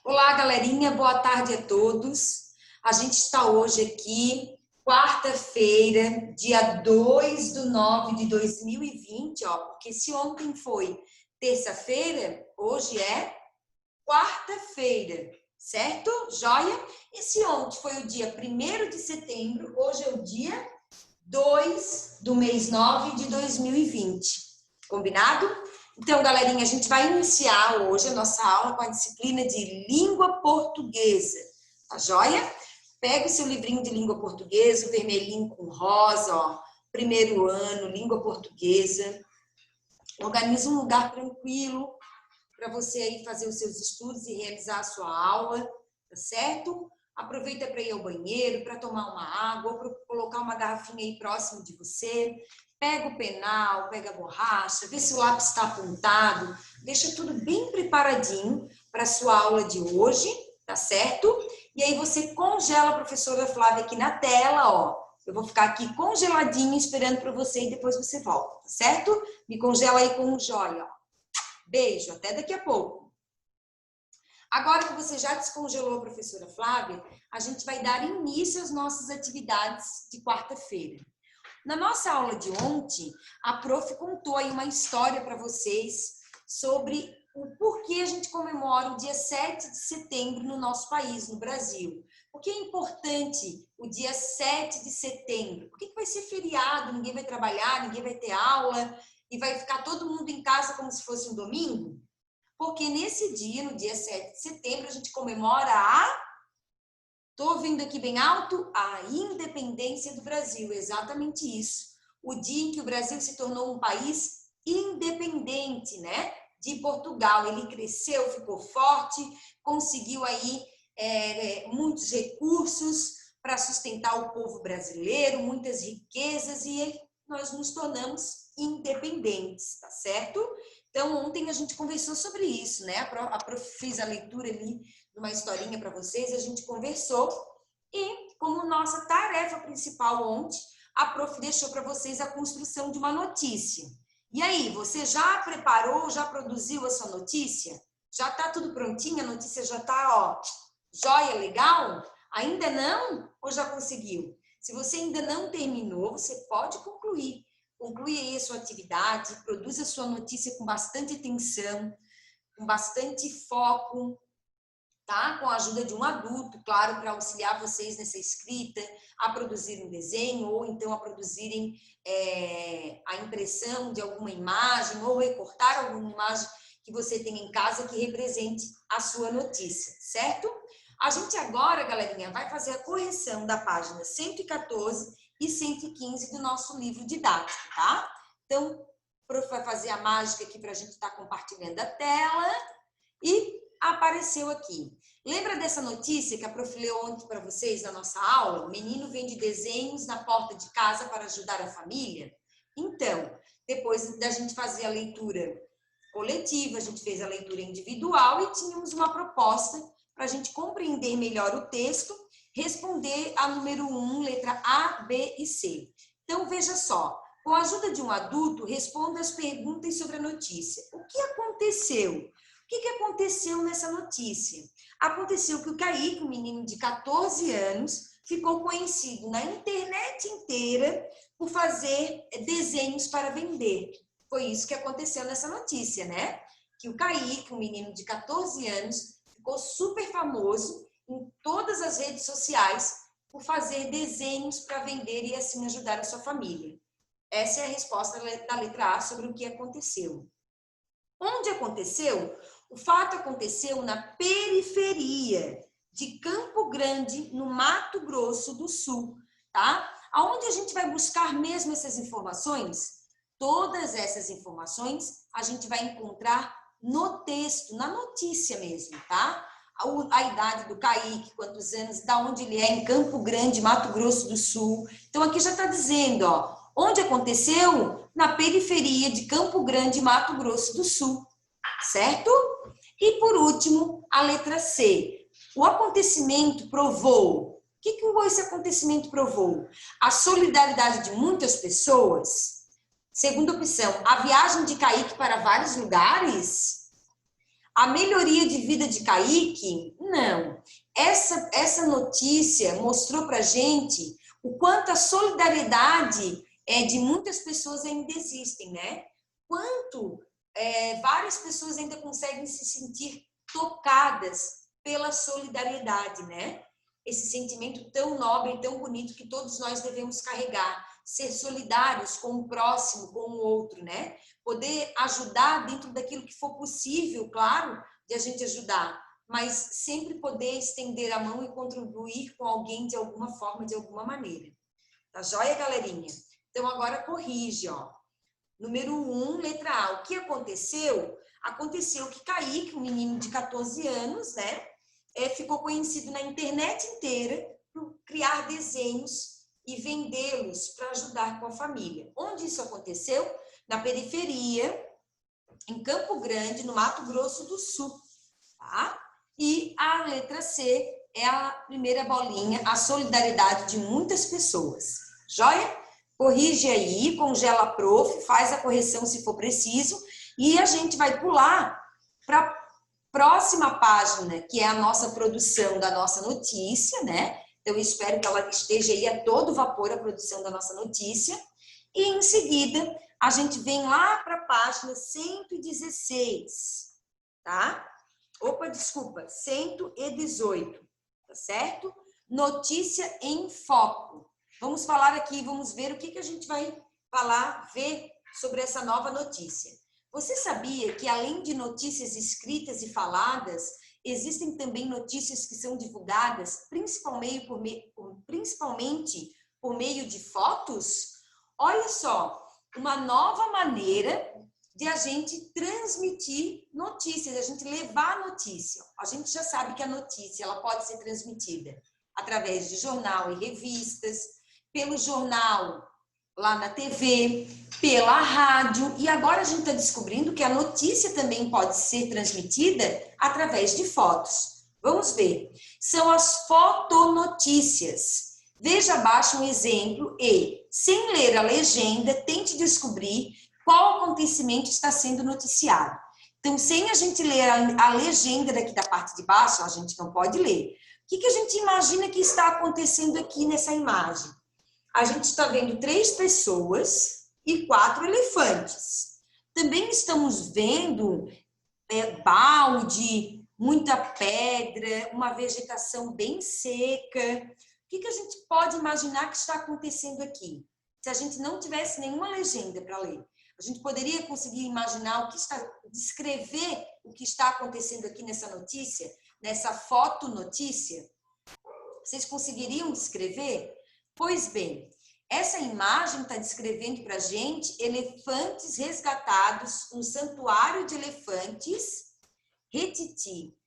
Olá, galerinha, boa tarde a todos. A gente está hoje aqui, quarta-feira, dia 2/9/2020, porque se ontem foi terça-feira, hoje é quarta-feira, certo? Joia? E se ontem foi o dia 1º de setembro, hoje é o dia 2/9/2020. Combinado? Então, galerinha, a gente vai iniciar hoje a nossa aula com a disciplina de língua portuguesa, tá joia? Pega o seu livrinho de língua portuguesa, o vermelhinho com rosa, primeiro ano, língua portuguesa. Organiza um lugar tranquilo para você aí fazer os seus estudos e realizar a sua aula, tá certo? Aproveita para ir ao banheiro, para tomar uma água, ou para colocar uma garrafinha aí próximo de você. Pega o penal, pega a borracha, vê se o lápis está apontado. Deixa tudo bem preparadinho para a sua aula de hoje, tá certo? E aí você congela a professora Flávia aqui na tela, Eu vou ficar aqui congeladinho esperando para você e depois você volta, tá certo? Me congela aí com um joia, Beijo, até daqui a pouco. Agora que você já descongelou a professora Flávia, a gente vai dar início às nossas atividades de quarta-feira. Na nossa aula de ontem, a prof contou aí uma história para vocês sobre o porquê a gente comemora o dia 7 de setembro no nosso país, no Brasil. Por que é importante o dia 7 de setembro? Por que vai ser feriado, ninguém vai trabalhar, ninguém vai ter aula e vai ficar todo mundo em casa como se fosse um domingo? Porque nesse dia, no dia 7 de setembro, a gente comemora Estou ouvindo aqui bem alto? A independência do Brasil, exatamente isso. O dia em que o Brasil se tornou um país independente, né? De Portugal. Ele cresceu, ficou forte, conseguiu aí muitos recursos para sustentar o povo brasileiro, muitas riquezas, e nós nos tornamos independentes, tá certo? Então, ontem a gente conversou sobre isso, né? A prof fez a leitura ali uma historinha para vocês, a gente conversou e, como nossa tarefa principal ontem, a prof deixou para vocês a construção de uma notícia. E aí, você já preparou, já produziu a sua notícia? Já está tudo prontinho? A notícia já está, joia, legal? Ainda não? Ou já conseguiu? Se você ainda não terminou, você pode concluir. Conclui aí a sua atividade, produza a sua notícia com bastante atenção, com bastante foco, tá? Com a ajuda de um adulto, claro, para auxiliar vocês nessa escrita, a produzir um desenho ou então a produzirem a impressão de alguma imagem ou recortar alguma imagem que você tem em casa que represente a sua notícia, certo? A gente agora, galerinha, vai fazer a correção da página 114 e 115 do nosso livro didático, tá? Então, o prof vai fazer a mágica aqui para a gente estar compartilhando a tela e apareceu aqui. Lembra dessa notícia que a prof leu ontem para vocês na nossa aula? O menino vende desenhos na porta de casa para ajudar a família? Então, depois da gente fazer a leitura coletiva, a gente fez a leitura individual e tínhamos uma proposta para a gente compreender melhor o texto, responder a número 1, letra A, B e C. Então, veja só. Com a ajuda de um adulto, responda as perguntas sobre a notícia. O que aconteceu? O que aconteceu nessa notícia? Aconteceu que o Kaique, um menino de 14 anos, ficou conhecido na internet inteira por fazer desenhos para vender. Foi isso que aconteceu nessa notícia, né? Que o Kaique, um menino de 14 anos, ficou super famoso em todas as redes sociais por fazer desenhos para vender e assim ajudar a sua família. Essa é a resposta da letra A sobre o que aconteceu. Onde aconteceu? O fato aconteceu na periferia de Campo Grande, no Mato Grosso do Sul, tá? Aonde a gente vai buscar mesmo essas informações? Todas essas informações a gente vai encontrar no texto, na notícia mesmo, tá? A idade do Kaique, quantos anos, da onde ele é, em Campo Grande, Mato Grosso do Sul. Então, aqui já está dizendo, onde aconteceu? Na periferia de Campo Grande, Mato Grosso do Sul, certo? E, por último, a letra C. O acontecimento provou. O que esse acontecimento provou? A solidariedade de muitas pessoas. Segunda opção, a viagem de Kaique para vários lugares. A melhoria de vida de Kaique? Não. Essa notícia mostrou pra gente o quanto a solidariedade de muitas pessoas ainda existem, né? Quanto várias pessoas ainda conseguem se sentir tocadas pela solidariedade, né? Esse sentimento tão nobre e tão bonito que todos nós devemos carregar. Ser solidários com o próximo, com o outro, né? Poder ajudar dentro daquilo que for possível, claro, de a gente ajudar, mas sempre poder estender a mão e contribuir com alguém de alguma forma, de alguma maneira. Tá joia, galerinha? Então, agora corrige, ó. Número 1, letra A. O que aconteceu? Aconteceu que Kaique, um menino de 14 anos, né? Ficou conhecido na internet inteira por criar desenhos e vendê-los para ajudar com a família. Onde isso aconteceu? Na periferia, em Campo Grande, no Mato Grosso do Sul. Tá? E a letra C é a primeira bolinha, a solidariedade de muitas pessoas. Joia? Corrige aí, congela a prof, faz a correção se for preciso, e a gente vai pular para a próxima página, que é a nossa produção da nossa notícia, né? Então, eu espero que ela esteja aí a todo vapor, a produção da nossa notícia. E, em seguida, a gente vem lá para a página 116, tá? Opa, desculpa, 118, tá certo? Notícia em foco. Vamos falar aqui, vamos ver o que a gente vai ver sobre essa nova notícia. Você sabia que, além de notícias escritas e faladas, existem também notícias que são divulgadas principalmente por meio de fotos? Olha só, uma nova maneira de a gente transmitir notícias, de a gente levar a notícia. A gente já sabe que a notícia ela pode ser transmitida através de jornal e revistas, pelo jornal lá na TV, pela rádio, e agora a gente está descobrindo que a notícia também pode ser transmitida através de fotos. Vamos ver. São as fotonotícias. Veja abaixo um exemplo e, sem ler a legenda, tente descobrir qual acontecimento está sendo noticiado. Então, sem a gente ler a legenda daqui da parte de baixo, a gente não pode ler. O que a gente imagina que está acontecendo aqui nessa imagem? A gente está vendo 3 pessoas e 4 elefantes. Também estamos vendo balde, muita pedra, uma vegetação bem seca. O que a gente pode imaginar que está acontecendo aqui? Se a gente não tivesse nenhuma legenda para ler, a gente poderia conseguir imaginar descrever o que está acontecendo aqui nessa notícia, nessa fotonotícia? Vocês conseguiriam descrever? Pois bem, essa imagem está descrevendo para a gente elefantes resgatados no santuário de elefantes Retiti.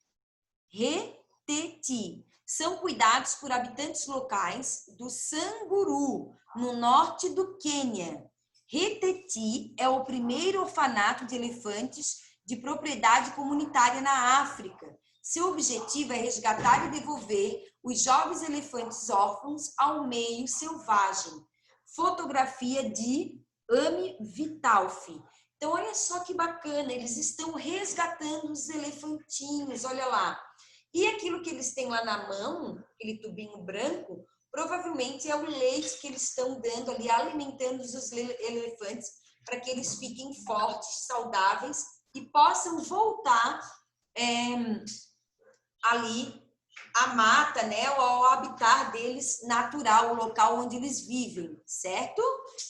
São cuidados por habitantes locais do Samburu, no norte do Quênia. Retiti é o primeiro orfanato de elefantes de propriedade comunitária na África. Seu objetivo é resgatar e devolver os jovens elefantes órfãos ao meio selvagem. Fotografia de Amy Vitalfi. Então, olha só que bacana, eles estão resgatando os elefantinhos, olha lá. E aquilo que eles têm lá na mão, aquele tubinho branco, provavelmente é o leite que eles estão dando ali, alimentando os elefantes, para que eles fiquem fortes, saudáveis e possam voltar ali à mata, né, ao habitat deles natural, o local onde eles vivem, certo?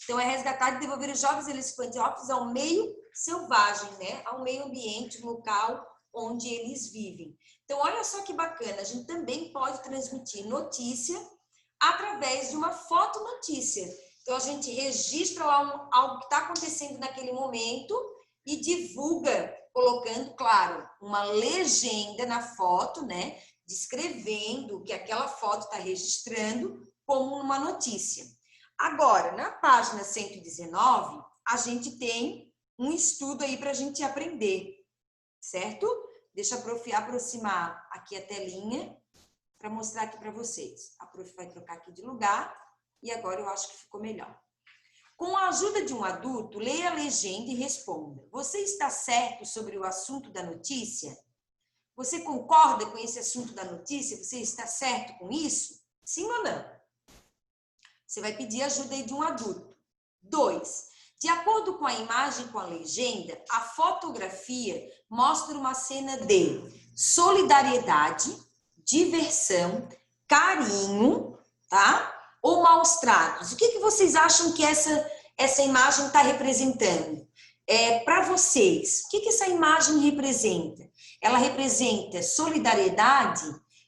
Então, é resgatar e devolver os jovens elefantes órfãos ao meio selvagem, né, ao meio ambiente, local onde eles vivem. Então, olha só que bacana, a gente também pode transmitir notícia através de uma fotonotícia. Então, a gente registra lá algo que está acontecendo naquele momento e divulga, colocando, claro, uma legenda na foto, né? Descrevendo o que aquela foto está registrando como uma notícia. Agora, na página 119, a gente tem um estudo aí para a gente aprender, certo? Deixa a prof aproximar aqui a telinha para mostrar aqui para vocês. A prof vai trocar aqui de lugar e agora eu acho que ficou melhor. Com a ajuda de um adulto, leia a legenda e responda. Você está certo sobre o assunto da notícia? Você concorda com esse assunto da notícia? Você está certo com isso? Sim ou não? Você vai pedir ajuda aí de um adulto. 2. De acordo com a imagem e com a legenda, a fotografia mostra uma cena de solidariedade, diversão, carinho, tá? Ou maus tratos. O que vocês acham que essa imagem está representando? Para vocês, o que essa imagem representa? Ela representa solidariedade,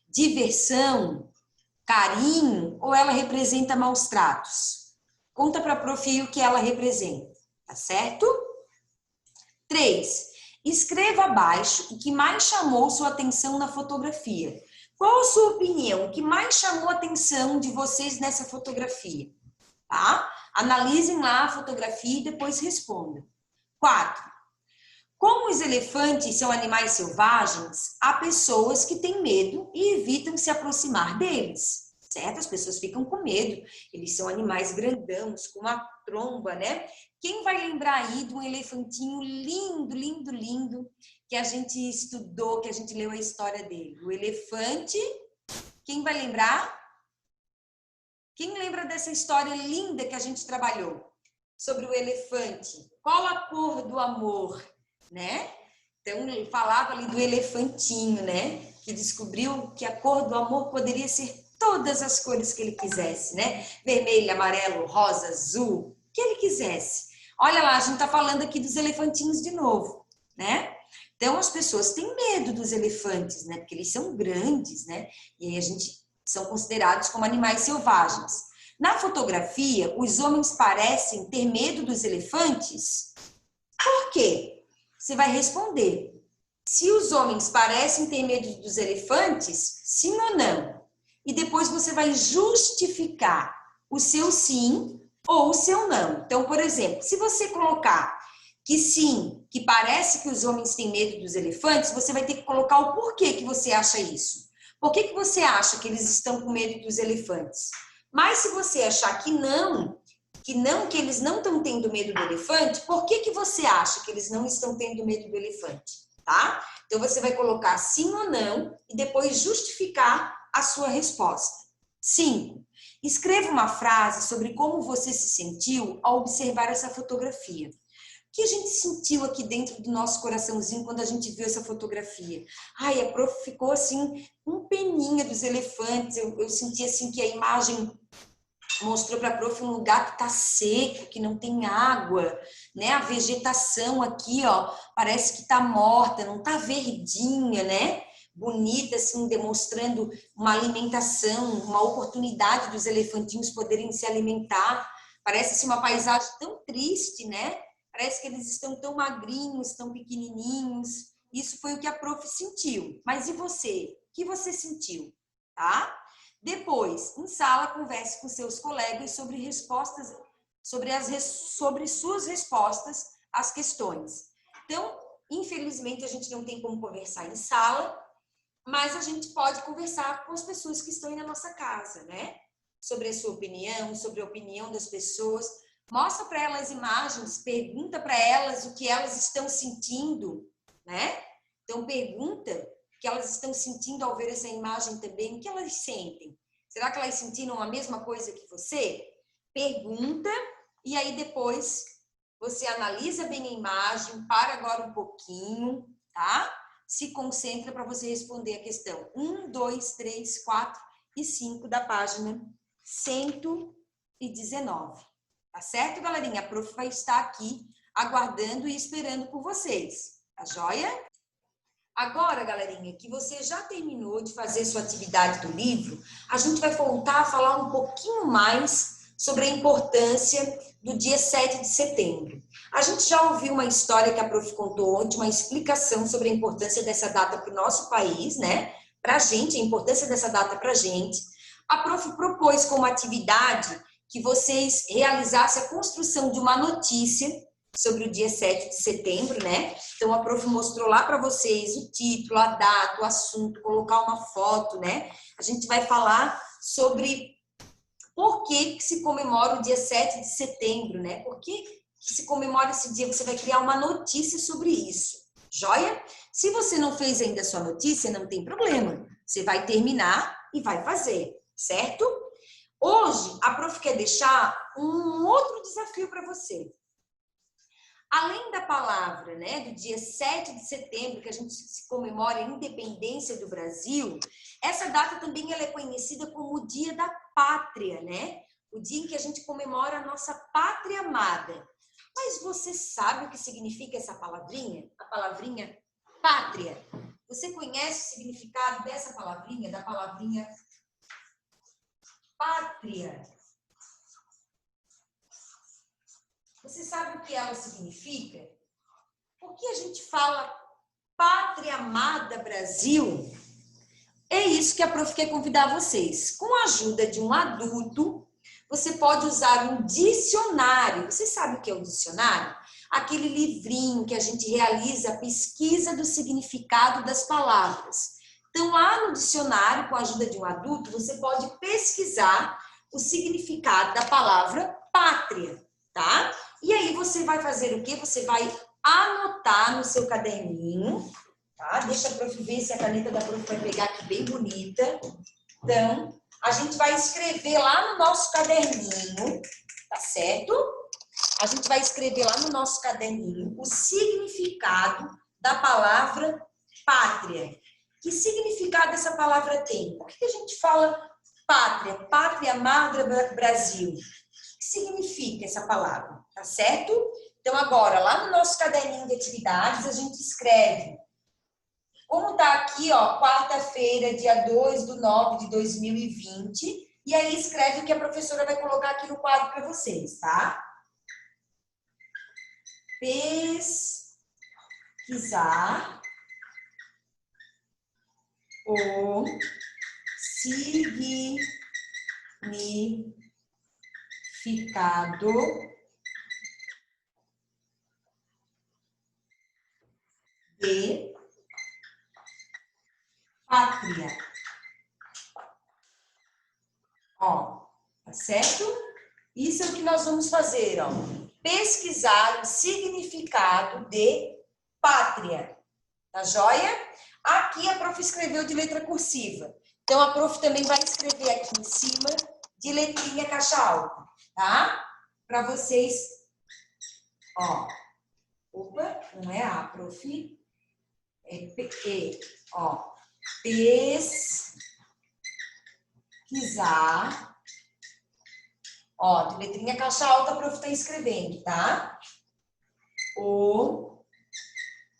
diversão, carinho, ou ela representa maus tratos? Conta para a prof o que ela representa, tá certo? 3. Escreva abaixo o que mais chamou sua atenção na fotografia. Qual a sua opinião? O que mais chamou a atenção de vocês nessa fotografia? Tá? Analisem lá a fotografia e depois respondam. 4. Como os elefantes são animais selvagens, há pessoas que têm medo e evitam se aproximar deles, certo? As pessoas ficam com medo, eles são animais grandãos, com uma tromba, né? Quem vai lembrar aí de um elefantinho lindo, lindo, lindo, que a gente estudou, que a gente leu a história dele? O elefante, quem vai lembrar? Quem lembra dessa história linda que a gente trabalhou? Sobre o elefante. Qual a cor do amor, né? Então, ele falava ali do elefantinho, né? Que descobriu que a cor do amor poderia ser todas as cores que ele quisesse, né? Vermelho, amarelo, rosa, azul, o que ele quisesse. Olha lá, a gente tá falando aqui dos elefantinhos de novo, né? Então, as pessoas têm medo dos elefantes, né? Porque eles são grandes, né? E aí são considerados como animais selvagens. Na fotografia, os homens parecem ter medo dos elefantes. Por quê? Você vai responder. Se os homens parecem ter medo dos elefantes, sim ou não? E depois você vai justificar o seu sim ou o seu não. Então, por exemplo, se você colocar que sim, que parece que os homens têm medo dos elefantes, você vai ter que colocar o porquê que você acha isso. Por que você acha que eles estão com medo dos elefantes? Mas se você achar que eles não estão tendo medo do elefante, por que você acha que eles não estão tendo medo do elefante? Tá? Então, você vai colocar sim ou não e depois justificar a sua resposta. 5. Escreva uma frase sobre como você se sentiu ao observar essa fotografia. O que a gente sentiu aqui dentro do nosso coraçãozinho quando a gente viu essa fotografia? Ai, a prof ficou assim, com peninha dos elefantes. Eu senti assim que a imagem mostrou para a prof um lugar que está seco, que não tem água, né? A vegetação aqui, ó, parece que está morta, não está verdinha, né? Bonita, assim, demonstrando uma alimentação, uma oportunidade dos elefantinhos poderem se alimentar. Parece assim, uma paisagem tão triste, né? Parece que eles estão tão magrinhos, tão pequenininhos. Isso foi o que a prof sentiu. Mas e você? O que você sentiu? Tá? Depois, em sala, converse com seus colegas sobre suas respostas às questões. Então, infelizmente, a gente não tem como conversar em sala, mas a gente pode conversar com as pessoas que estão aí na nossa casa, né? Sobre a sua opinião, sobre a opinião das pessoas. Mostra para elas imagens, pergunta para elas o que elas estão sentindo, né? Então, pergunta o que elas estão sentindo ao ver essa imagem também. O que elas sentem? Será que elas sentiram a mesma coisa que você? Pergunta e aí depois você analisa bem a imagem, para agora um pouquinho, tá? Se concentra para você responder a questão 1, 2, 3, 4 e 5 da página 119. Tá certo, galerinha? A prof vai estar aqui aguardando e esperando por vocês. Tá joia? Agora, galerinha, que você já terminou de fazer sua atividade do livro, a gente vai voltar a falar um pouquinho mais sobre a importância do dia 7 de setembro. A gente já ouviu uma história que a prof contou ontem, uma explicação sobre a importância dessa data para o nosso país, né? Para a gente, a importância dessa data para a gente. A prof propôs como atividade que vocês realizassem a construção de uma notícia sobre o dia 7 de setembro, né? Então, a prof mostrou lá para vocês o título, a data, o assunto, colocar uma foto, né? A gente vai falar sobre por que se comemora o dia 7 de setembro, né? Por que se comemora esse dia? Você vai criar uma notícia sobre isso, Joia? Se você não fez ainda a sua notícia, não tem problema. Você vai terminar e vai fazer, certo? Hoje, a prof quer deixar um outro desafio para você. Além da palavra, né, do dia 7 de setembro, que a gente comemora a independência do Brasil, essa data também ela é conhecida como o Dia da Pátria, né? O dia em que a gente comemora a nossa pátria amada. Mas você sabe o que significa essa palavrinha? A palavrinha pátria. Você conhece o significado dessa palavrinha, da palavrinha pátria? Você sabe o que ela significa? Por que a gente fala pátria amada Brasil? É isso que a prof quer convidar vocês. Com a ajuda de um adulto, você pode usar um dicionário. Você sabe o que é o dicionário? Aquele livrinho que a gente realiza a pesquisa do significado das palavras. Então, lá no dicionário, com a ajuda de um adulto, você pode pesquisar o significado da palavra pátria, tá? E aí você vai fazer o quê? Você vai anotar no seu caderninho, tá? Deixa a prof ver se a caneta da prof vai pegar aqui bem bonita. Então, a gente vai escrever lá no nosso caderninho, tá certo? A gente vai escrever lá no nosso caderninho o significado da palavra pátria. Que significado essa palavra tem? Por que a gente fala pátria? Pátria amada Brasil. O que significa essa palavra? Tá certo? Então, agora, lá no nosso caderninho de atividades, a gente escreve. Como tá aqui, ó, quarta-feira, dia 2/9/2020, e aí escreve o que a professora vai colocar aqui no quadro para vocês, tá? Pesquisar o significado de pátria. Ó, tá certo? Isso é o que nós vamos fazer, ó. Pesquisar o significado de pátria. Tá joia? Aqui a prof escreveu de letra cursiva. Então, a prof também vai escrever aqui em cima de letrinha caixa alta, tá? Para vocês, ó. Opa, não é A, prof. É P, ó. Pesquisar. Ó, de letrinha caixa alta a prof tá escrevendo, tá? O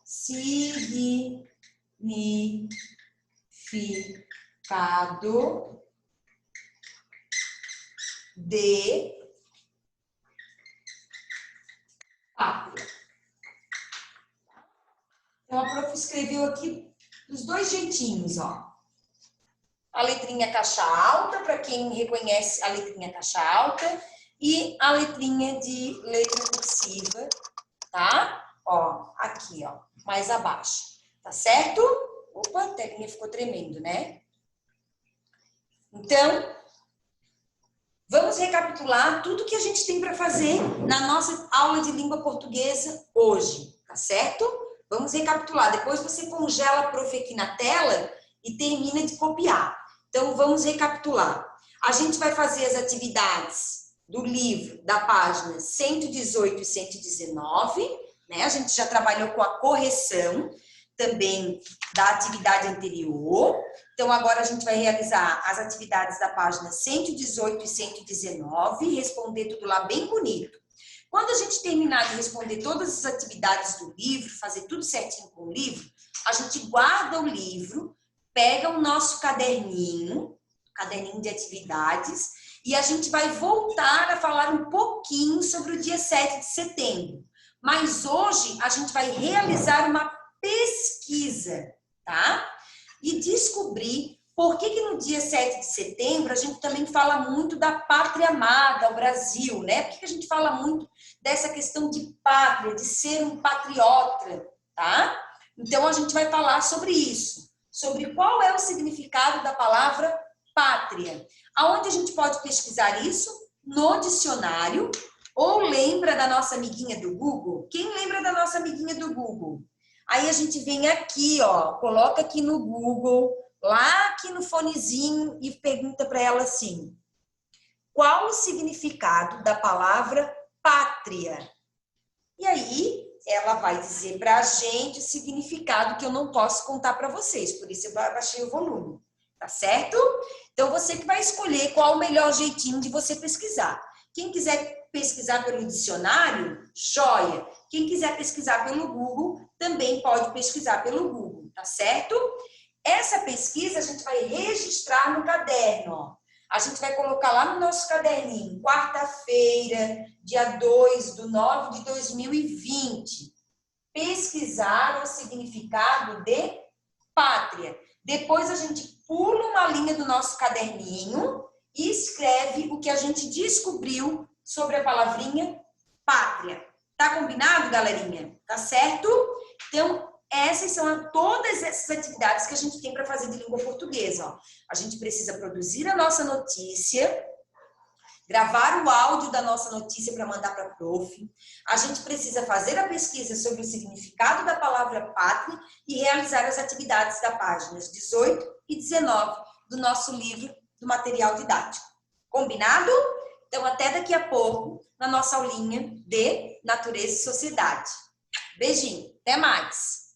significado de pátria. Então, a prof escreveu aqui dos dois jeitinhos, ó. A letrinha caixa alta, para quem reconhece a letrinha caixa alta, e a letrinha de letra cursiva, tá? Ó, aqui, ó, mais abaixo. Tá certo? Opa, a telinha ficou tremendo, né? Então, vamos recapitular tudo que a gente tem para fazer na nossa aula de língua portuguesa hoje, tá certo? Vamos recapitular. Depois você congela a prof aqui na tela e termina de copiar. Então, vamos recapitular. A gente vai fazer as atividades do livro, da página 118 e 119, né? A gente já trabalhou com a correção também da atividade anterior. Então, agora a gente vai realizar as atividades da página 118 e 119, responder tudo lá bem bonito. Quando a gente terminar de responder todas as atividades do livro, fazer tudo certinho com o livro, a gente guarda o livro, pega o nosso caderninho de atividades, e a gente vai voltar a falar um pouquinho sobre o dia 7 de setembro. Mas hoje a gente vai realizar uma pesquisa, tá? E descobrir por que no dia 7 de setembro a gente também fala muito da pátria amada, o Brasil, né? Por que a gente fala muito dessa questão de pátria, de ser um patriota, tá? Então a gente vai falar sobre isso, sobre qual é o significado da palavra pátria. Aonde a gente pode pesquisar isso? No dicionário. Ou lembra da nossa amiguinha do Google? Quem lembra da nossa amiguinha do Google? Aí a gente vem aqui, ó, coloca aqui no Google, lá aqui no fonezinho e pergunta para ela assim: qual o significado da palavra pátria? E aí ela vai dizer para a gente o significado que eu não posso contar para vocês, por isso eu baixei o volume, tá certo? Então você que vai escolher qual o melhor jeitinho de você pesquisar. Quem quiser pesquisar pelo dicionário, joia. Quem quiser pesquisar pelo Google, também pode pesquisar pelo Google, tá certo? Essa pesquisa a gente vai registrar no caderno, ó. A gente vai colocar lá no nosso caderninho, quarta-feira, dia 2/9/2020. Pesquisar o significado de pátria. Depois a gente pula uma linha do nosso caderninho e escreve o que a gente descobriu sobre a palavrinha pátria. Tá combinado, galerinha? Tá certo? Então, essas são todas essas atividades que a gente tem para fazer de língua portuguesa. Ó. A gente precisa produzir a nossa notícia, gravar o áudio da nossa notícia para mandar para a prof. A gente precisa fazer a pesquisa sobre o significado da palavra pátria e realizar as atividades da páginas 18 e 19 do nosso livro do material didático. Combinado? Então, até daqui a pouco, na nossa aulinha de Natureza e Sociedade. Beijinho, até mais!